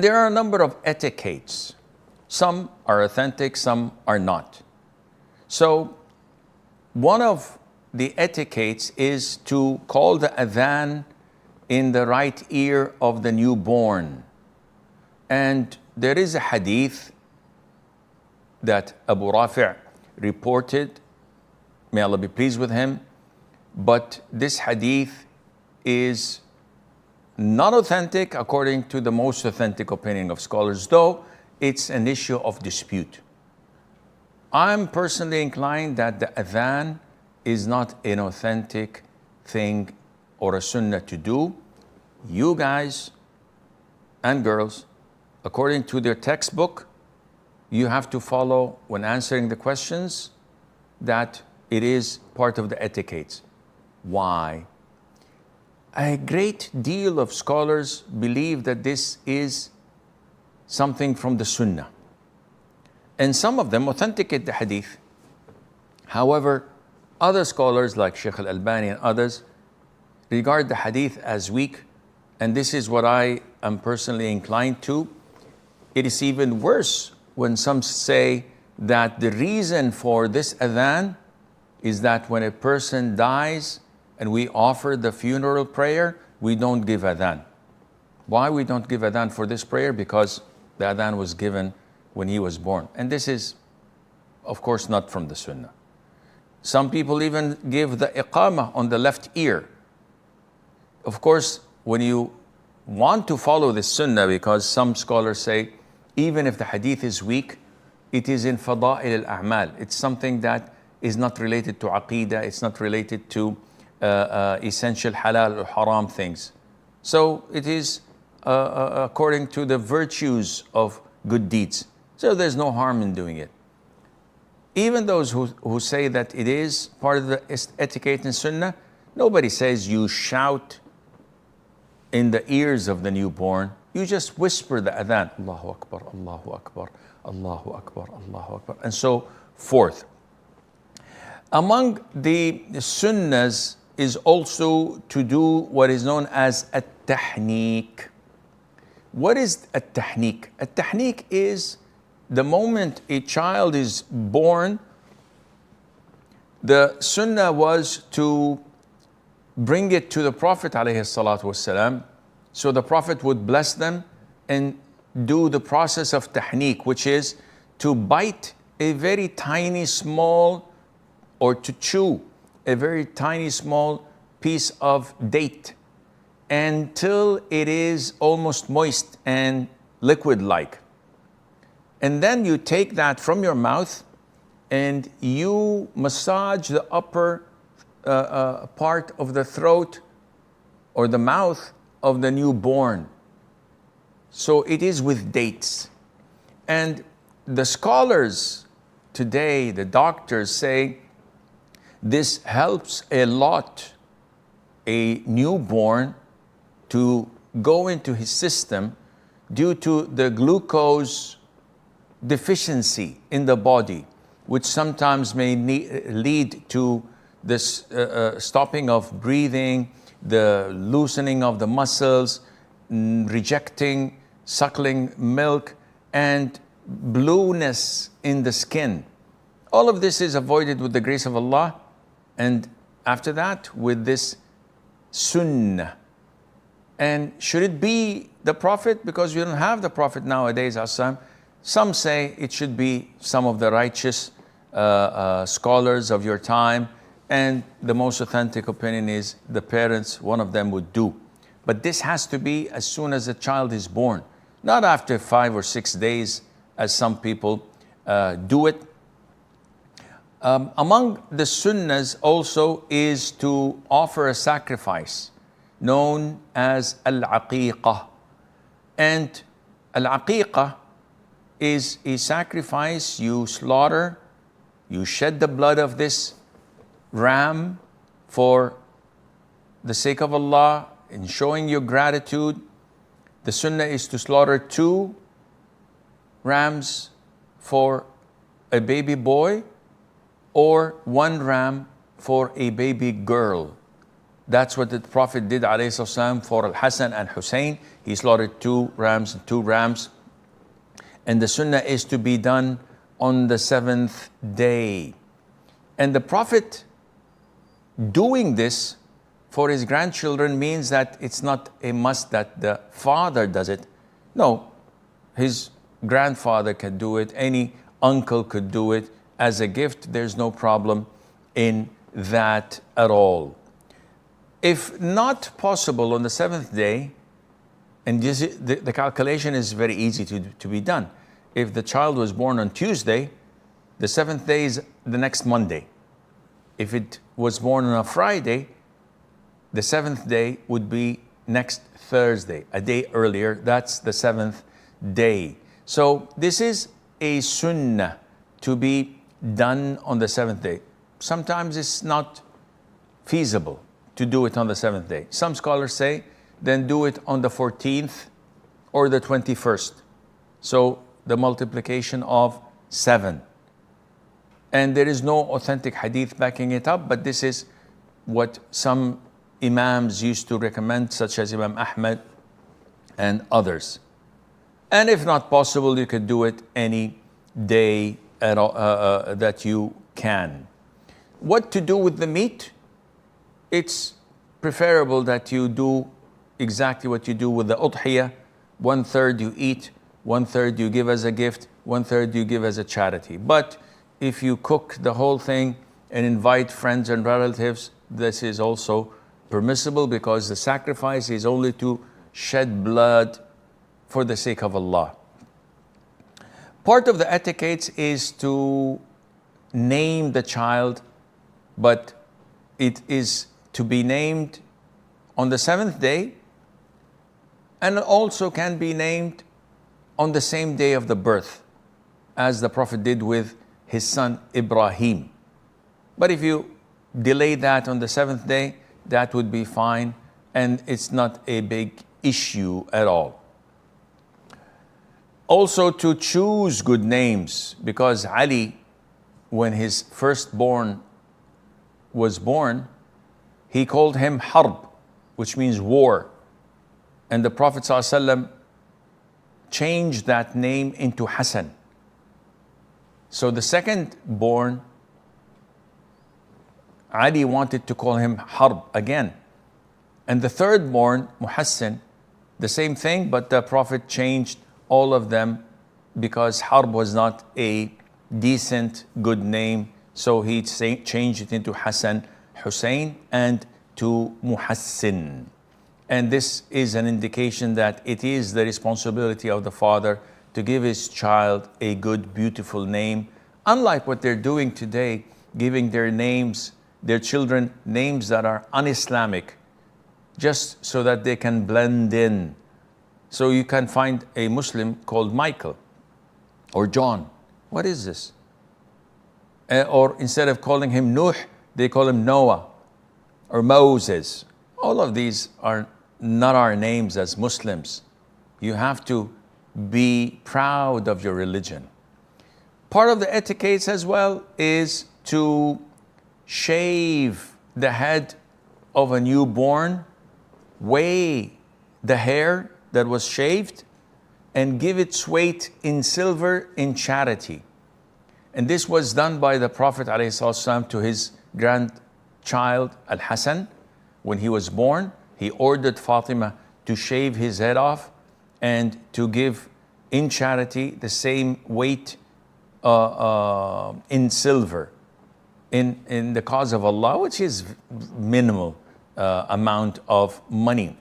There are a number of etiquettes. Some are authentic, some are not. So one of the etiquettes is to call the adhan in the right ear of the newborn. And there is a hadith that Abu Rafi' reported, may Allah be pleased with him, but this hadith is not authentic according to the most authentic opinion of scholars, though it's an issue of dispute. I'm personally inclined that the adhan is not an authentic thing or a sunnah to do. You guys and girls, according to their textbook, you have to follow when answering the questions that it is part of the etiquettes. Why? A great deal of scholars believe that this is something from the Sunnah. And some of them authenticate the hadith. However, other scholars like Sheikh Al-Albani and others regard the hadith as weak, and this is what I am personally inclined to. It is even worse when some say that the reason for this adhan is that when a person dies and we offer the funeral prayer, we don't give adhan. Why we don't give adhan for this prayer? Because the adhan was given when he was born. And this is, of course, not from the sunnah. Some people even give the iqamah on the left ear. Of course, when you want to follow the sunnah, because some scholars say, even if the hadith is weak, it is in fada'il al-a'mal. It's something that is not related to aqidah, it's not related to essential halal or haram things. So it is according to the virtues of good deeds. So there's no harm in doing it. Even those who say that it is part of the etiquette in sunnah, nobody says you shout in the ears of the newborn. You just whisper the adhan, Allahu Akbar, Allahu Akbar, Allahu Akbar, Allahu Akbar, and so forth. Among the sunnahs is also to do what is known as Tahneek. What is Tahneek? Tahneek is the moment a child is born, the sunnah was to bring it to the Prophet ﷺ, so the Prophet would bless them and do the process of tahneek, which is to bite a very tiny small, or to chew a very tiny small piece of date until it is almost moist and liquid-like. And then you take that from your mouth and you massage the upper part of the throat or the mouth of the newborn. So it is with dates. And the scholars today, the doctors say, this helps a lot a newborn to go into his system due to the glucose deficiency in the body, which sometimes may lead to this stopping of breathing, the loosening of the muscles, rejecting, suckling milk, and blueness in the skin. All of this is avoided with the grace of Allah, and after that with this sunnah. And should it be the Prophet? Because we don't have the Prophet nowadays, some say it should be some of the righteous scholars of your time, and the most authentic opinion is the parents, one of them would do. But this has to be as soon as the child is born, not after 5 or 6 days, as some people do it. Among the sunnahs also is to offer a sacrifice known as Al-Aqiqah. And Al-Aqiqah is a sacrifice you slaughter, you shed the blood of this ram for the sake of Allah, in showing your gratitude. The sunnah is to slaughter 2 rams for a baby boy or 1 ram for a baby girl. That's what the Prophet did ﷺ for Al-Hasan and Hussein. He slaughtered 2 rams and 2 rams. And the sunnah is to be done on the 7th day. And the Prophet doing this for his grandchildren means that it's not a must that the father does it. No, his grandfather can do it, any uncle could do it as a gift. There's no problem in that at all. If not possible on the 7th day, and the calculation is very easy to be done. If the child was born on Tuesday, the 7th day is the next Monday. If it was born on a Friday, the 7th day would be next Thursday, a day earlier. That's the 7th day. So this is a sunnah to be done on the 7th day. Sometimes it's not feasible to do it on the 7th day. Some scholars say, then do it on the 14th or the 21st. So the multiplication of 7. And there is no authentic hadith backing it up, but this is what some imams used to recommend, such as Imam Ahmad and others. And if not possible, you could do it any day that you can. What to do with the meat? It's preferable that you do exactly what you do with the udhiyah. 1/3 you eat, 1/3 you give as a gift, 1/3 you give as a charity. But if you cook the whole thing and invite friends and relatives, this is also permissible, because the sacrifice is only to shed blood for the sake of Allah. Part of the etiquette is to name the child, but it is to be named on the 7th day, and also can be named on the same day of the birth, as the Prophet did with his son Ibrahim. But if you delay that on the 7th day, that would be fine, and it's not a big issue at all. Also to choose good names, because Ali, when his firstborn was born, he called him Harb, which means war. And the Prophet ﷺ changed that name into Hassan. So the second born, Ali wanted to call him Harb again. And the third born, Muhassin, the same thing, but the Prophet changed all of them because Harb was not a decent, good name. So he changed it into Hassan, Hussein, and to Muhassin. And this is an indication that it is the responsibility of the father to give his child a good, beautiful name. Unlike what they're doing today, giving their children names that are un-Islamic, just so that they can blend in. So you can find a Muslim called Michael or John. What is this? Or instead of calling him Nuh, they call him Noah or Moses. All of these are not our names as Muslims. You have to be proud of your religion. Part of the etiquette as well is to shave the head of a newborn, weigh the hair that was shaved, and give its weight in silver in charity. And this was done by the Prophet ﷺ to his grandchild Al-Hasan. When he was born, he ordered Fatima to shave his head off and to give in charity the same weight in silver in the cause of Allah, which is minimal amount of money.